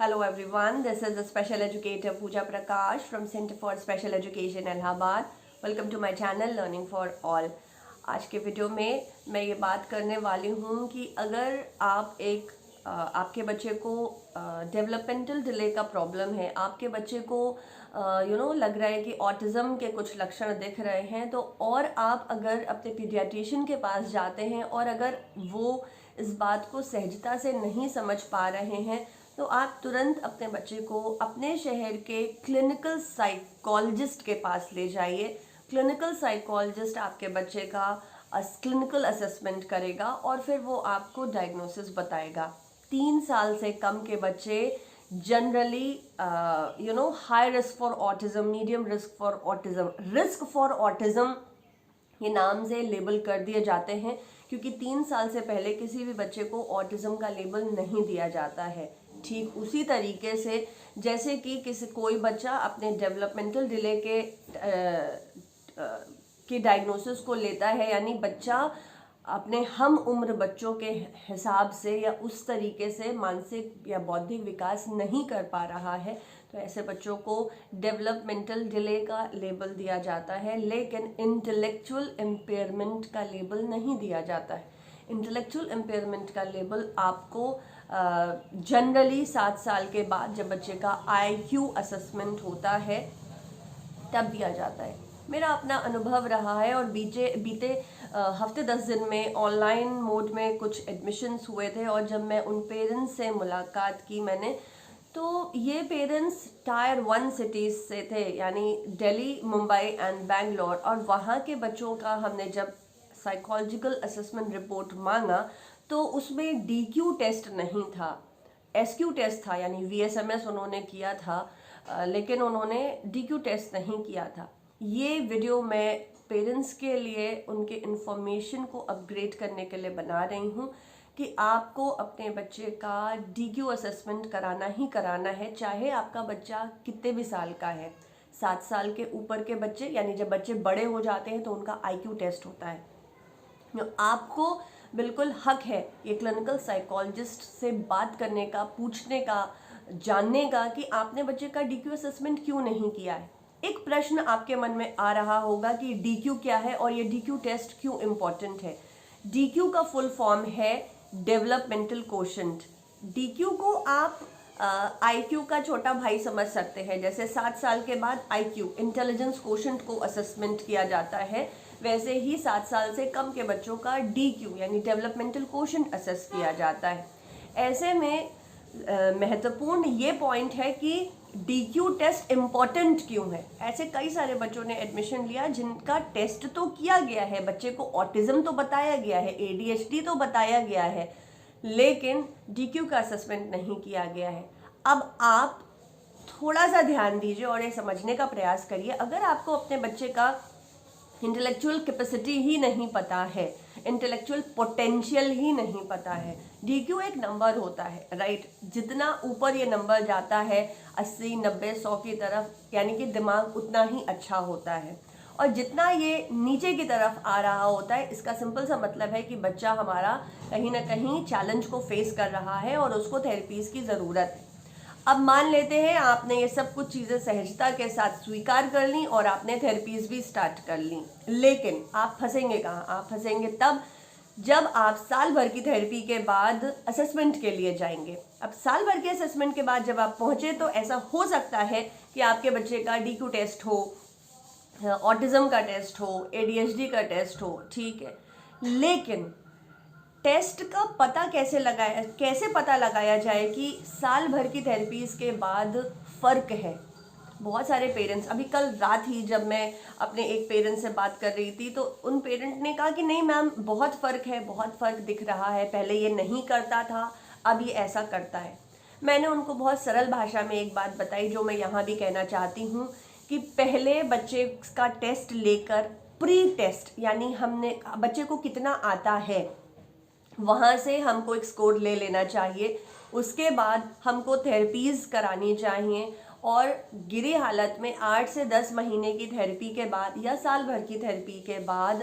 Hello everyone, this is the special educator Pooja Prakash from Center for Special Education Allahabad. Welcome to my channel Learning for All. आज के video में मैं ये बात करने वाली हूँ कि अगर आप आपके बच्चे को डेवलपमेंटल डिले का प्रॉब्लम है, आपके बच्चे को लग रहा है कि ऑटिज़म के कुछ लक्षण दिख रहे हैं, तो और आप अगर अपने पीडियाट्रिशियन के पास जाते हैं और अगर वो इस बात को सहजता से नहीं समझ पा रहे हैं, तो आप तुरंत अपने बच्चे को अपने शहर के क्लिनिकल साइकोलॉजिस्ट के पास ले जाइए। क्लिनिकल साइकोलॉजिस्ट आपके बच्चे का क्लिनिकल असेसमेंट करेगा और फिर वो आपको डायग्नोसिस बताएगा। 3 साल से कम के बच्चे generally high risk for autism, medium risk for autism ये नाम से लेबल कर दिए जाते हैं, क्योंकि 3 साल से पहले किसी भी बच्चे को ऑटिज्म का लेबल नहीं दिया जाता है। ठीक उसी तरीके से जैसे कि कोई बच्चा अपने डेवलपमेंटल डिले के डायग्नोसिस को लेता है, यानी बच्चा अपने हम उम्र बच्चों के हिसाब से या उस तरीके से मानसिक या बौद्धिक विकास नहीं कर पा रहा है, तो ऐसे बच्चों को डेवलपमेंटल डिले का लेबल दिया जाता है, लेकिन इंटेलेक्चुअल इम्पेयरमेंट का लेबल नहीं दिया जाता है। इंटेलेक्चुअल इम्पेयरमेंट का लेबल आपको जनरली 7 साल के बाद जब बच्चे का IQ असेसमेंट होता है तब दिया जाता है। मेरा अपना अनुभव रहा है और बीते हफ्ते 10 दिन में ऑनलाइन मोड में कुछ एडमिशन्स हुए थे, और जब मैं उन पेरेंट्स से मुलाकात की मैंने, तो ये पेरेंट्स टायर 1 सिटीज़ से थे, यानी दिल्ली, मुंबई एंड बेंगलोर, और वहाँ के बच्चों का हमने जब साइकोलॉजिकल असेसमेंट रिपोर्ट मांगा तो उसमें DQ टेस्ट नहीं था, SQ टेस्ट था, यानी VSMS उन्होंने किया था, लेकिन उन्होंने DQ टेस्ट नहीं किया था। ये वीडियो मैं पेरेंट्स के लिए उनके इन्फॉर्मेशन को अपग्रेड करने के लिए बना रही हूँ कि आपको अपने बच्चे का DQ असेसमेंट कराना ही कराना है, चाहे आपका बच्चा कितने भी साल का है। 7 साल के ऊपर के बच्चे, यानी जब बच्चे बड़े हो जाते हैं तो उनका IQ टेस्ट होता है। आपको बिल्कुल हक है ये क्लिनिकल साइकोलॉजिस्ट से बात करने का, पूछने का, जानने का कि आपने बच्चे का DQ असेसमेंट क्यों नहीं किया है। एक प्रश्न आपके मन में आ रहा होगा कि DQ क्या है और ये DQ टेस्ट क्यों इम्पॉर्टेंट है। DQ का फुल फॉर्म है डेवलपमेंटल कोशेंट। DQ को आप IQ का छोटा भाई समझ सकते हैं। जैसे 7 साल के बाद IQ इंटेलिजेंस कोशेंट को असेसमेंट किया जाता है, वैसे ही 7 साल से कम के बच्चों का DQ यानी डेवलपमेंटल कोशेंट असेस किया जाता है। ऐसे में महत्वपूर्ण ये पॉइंट है कि DQ टेस्ट इम्पॉर्टेंट क्यों है। ऐसे कई सारे बच्चों ने एडमिशन लिया जिनका टेस्ट तो किया गया है, बच्चे को ऑटिज्म तो बताया गया है, ADHD तो बताया गया है, लेकिन DQ का असेसमेंट नहीं किया गया है। अब आप थोड़ा सा ध्यान दीजिए और ये समझने का प्रयास करिए, अगर आपको अपने बच्चे का इंटेलेक्चुअल कैपेसिटी ही नहीं पता है, इंटेलेक्चुअल पोटेंशियल ही नहीं पता है, DQ एक नंबर होता है, राइट। जितना ऊपर ये नंबर जाता है 80, 90, 100 की तरफ, यानी कि दिमाग उतना ही अच्छा होता है, और जितना ये नीचे की तरफ आ रहा होता है, इसका सिंपल सा मतलब है कि बच्चा हमारा कहीं ना कहीं चैलेंज को फेस कर रहा है और उसको थेरेपीज की ज़रूरत है। अब मान लेते हैं आपने ये सब कुछ चीज़ें सहजता के साथ स्वीकार कर ली और आपने थेरेपीज भी स्टार्ट कर ली, लेकिन आप फंसेंगे कहाँ? आप फंसेंगे तब जब आप साल भर की थेरेपी के बाद असेसमेंट के लिए जाएंगे। अब साल भर के असेसमेंट के बाद जब आप पहुँचे तो ऐसा हो सकता है कि आपके बच्चे का DQ टेस्ट हो, ऑटिज्म का टेस्ट हो, ADHD का टेस्ट हो, ठीक है, लेकिन टेस्ट का कैसे पता लगाया जाए कि साल भर की थेरेपीज़ के बाद फ़र्क है। बहुत सारे पेरेंट्स, अभी कल रात ही जब मैं अपने एक पेरेंट से बात कर रही थी तो उन पेरेंट ने कहा कि नहीं मैम, बहुत फ़र्क है, बहुत फ़र्क दिख रहा है, पहले ये नहीं करता था, अब ये ऐसा करता है। मैंने उनको बहुत सरल भाषा में एक बात बताई जो मैं यहाँ भी कहना चाहती हूँ कि पहले बच्चे का टेस्ट लेकर प्री टेस्ट, यानी हमने बच्चे को कितना आता है वहाँ से हमको एक स्कोर ले लेना चाहिए। उसके बाद हमको थेरेपीज़ करानी चाहिए, और गिरी हालत में 8 से 10 महीने की थेरेपी के बाद या साल भर की थेरेपी के बाद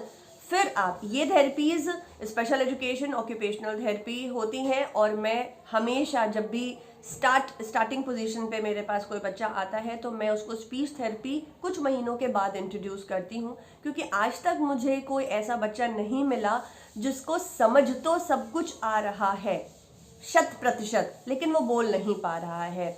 फिर आप ये therapies special education occupational therapy होती हैं, और मैं हमेशा जब भी स्टार्टिंग पोजीशन पे मेरे पास कोई बच्चा आता है तो मैं उसको स्पीच थेरेपी कुछ महीनों के बाद इंट्रोड्यूस करती हूँ, क्योंकि आज तक मुझे कोई ऐसा बच्चा नहीं मिला जिसको समझ तो सब कुछ आ रहा है 100%, लेकिन वो बोल नहीं पा रहा है।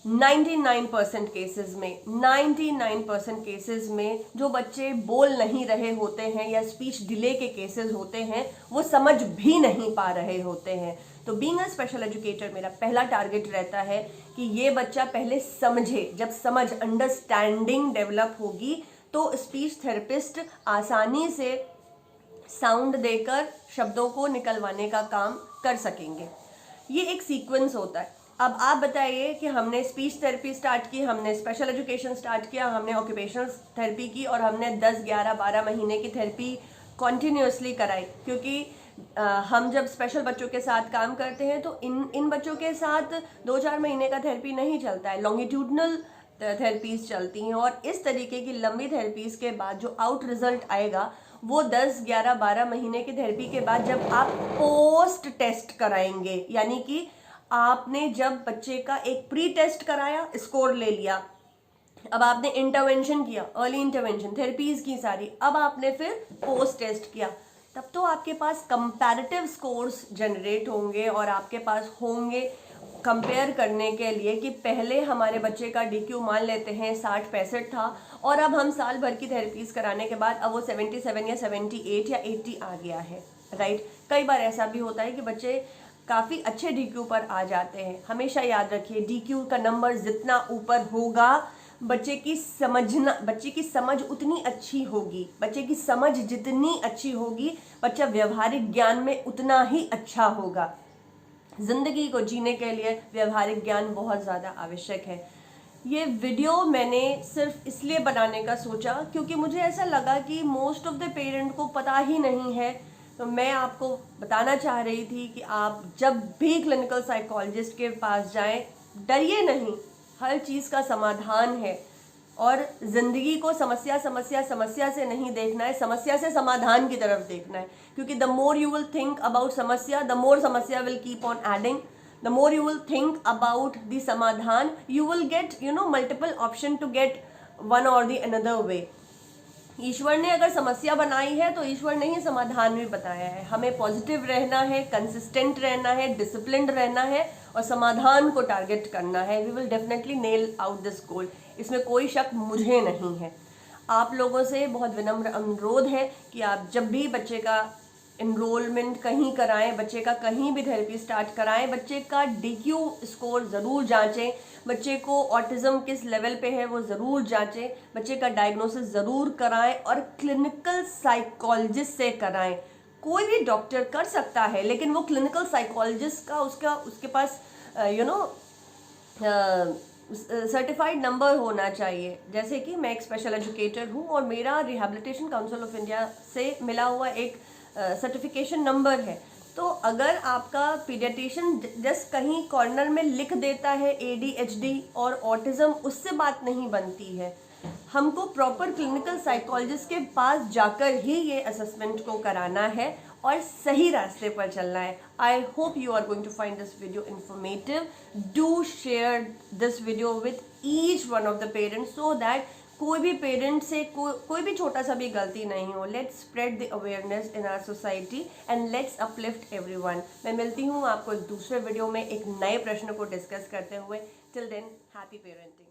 99% केसेस में 99% केसेस में जो बच्चे बोल नहीं रहे होते हैं या स्पीच डिले के केसेस होते हैं वो समझ भी नहीं पा रहे होते हैं। तो बीइंग अ स्पेशल एजुकेटर मेरा पहला टारगेट रहता है कि ये बच्चा पहले समझे। जब समझ अंडरस्टैंडिंग डेवलप होगी तो स्पीच थेरेपिस्ट आसानी से साउंड देकर शब्दों को निकलवाने का काम कर सकेंगे। ये एक सीक्वेंस होता है। अब आप बताइए कि हमने स्पीच थेरेपी स्टार्ट की, हमने स्पेशल एजुकेशन स्टार्ट किया, हमने ऑक्यूपेशनल थेरेपी की और हमने 10, 11, 12 महीने की थेरेपी कॉन्टिन्यूसली कराई, क्योंकि हम जब स्पेशल बच्चों के साथ काम करते हैं तो इन बच्चों के साथ 2-4 महीने का थेरेपी नहीं चलता है, लॉन्गिट्यूडनल थेरेपीज चलती हैं। और इस तरीके की लंबी थेरेपीज के बाद जो आउट रिजल्ट आएगा वो 10, 11, 12 महीने की थेरेपी के बाद जब आप पोस्ट टेस्ट कराएंगे, यानी कि आपने जब बच्चे का एक प्री टेस्ट कराया, स्कोर ले लिया, अब आपने इंटरवेंशन किया, अर्ली इंटरवेंशन थेरेपीज की सारी, अब आपने फिर पोस्ट टेस्ट किया, तब तो आपके पास कंपैरेटिव स्कोर्स जनरेट होंगे और आपके पास होंगे कंपेयर करने के लिए कि पहले हमारे बच्चे का DQ मान लेते हैं 60-65 था और अब हम साल भर की थेरेपीज कराने के बाद अब वो 77 या 78 या 80 आ गया है, राइट। कई बार ऐसा भी होता है कि बच्चे काफ़ी अच्छे DQ पर आ जाते हैं। हमेशा याद रखिए DQ का नंबर जितना ऊपर होगा बच्चे की समझ उतनी अच्छी होगी। बच्चे की समझ जितनी अच्छी होगी बच्चा व्यवहारिक ज्ञान में उतना ही अच्छा होगा। जिंदगी को जीने के लिए व्यवहारिक ज्ञान बहुत ज़्यादा आवश्यक है। ये वीडियो मैंने सिर्फ इसलिए बनाने का सोचा क्योंकि मुझे ऐसा लगा कि मोस्ट ऑफ द पेरेंट को पता ही नहीं है। तो मैं आपको बताना चाह रही थी कि आप जब भी क्लिनिकल साइकोलॉजिस्ट के पास जाएं, डरिए नहीं, हर चीज़ का समाधान है। और ज़िंदगी को समस्या से नहीं देखना है, समस्या से समाधान की तरफ देखना है। क्योंकि the more you will think about समस्या, द मोर समस्या will keep on adding. The more you will think about the समाधान, you will get multiple option to get one और द अनदर वे। ईश्वर ने अगर समस्या बनाई है तो ईश्वर ने ही समाधान भी बताया है। हमें पॉजिटिव रहना है, कंसिस्टेंट रहना है, डिसिप्लिन्ड रहना है और समाधान को टारगेट करना है। We will definitely nail out this goal, इसमें कोई शक मुझे नहीं है। आप लोगों से बहुत विनम्र अनुरोध है कि आप जब भी बच्चे का इनरोलमेंट कहीं कराएं, बच्चे का कहीं भी थेरेपी स्टार्ट कराएं, बच्चे का DQ स्कोर ज़रूर जांचें, बच्चे को ऑटिज़म किस लेवल पे है वो ज़रूर जांचें, बच्चे का डायग्नोसिस ज़रूर कराएं और क्लिनिकल साइकोलॉजिस्ट से कराएं। कोई भी डॉक्टर कर सकता है, लेकिन वो क्लिनिकल साइकोलॉजिस्ट का उसके पास सर्टिफाइड नंबर होना चाहिए। जैसे कि मैं एक स्पेशल एजुकेटर हूँ और मेरा रिहैबिलिटेशन काउंसिल ऑफ इंडिया से मिला हुआ एक सर्टिफिकेशन नंबर है। तो अगर आपका पीडियाट्रिशियन जस्ट कहीं कॉर्नर में लिख देता है ADHD और ऑटिज़म, उससे बात नहीं बनती है। हमको प्रॉपर क्लिनिकल साइकोलॉजिस्ट के पास जाकर ही ये असेसमेंट को कराना है और सही रास्ते पर चलना है। I hope you are going to find this video informative. Do share this video with each one of the parents so that कोई भी पेरेंट से कोई भी छोटा सा भी गलती नहीं हो। Let's spread the awareness in our society and let's uplift everyone. मैं मिलती हूँ आपको दूसरे वीडियो में एक नए प्रश्न को डिस्कस करते हुए। Till then, happy parenting.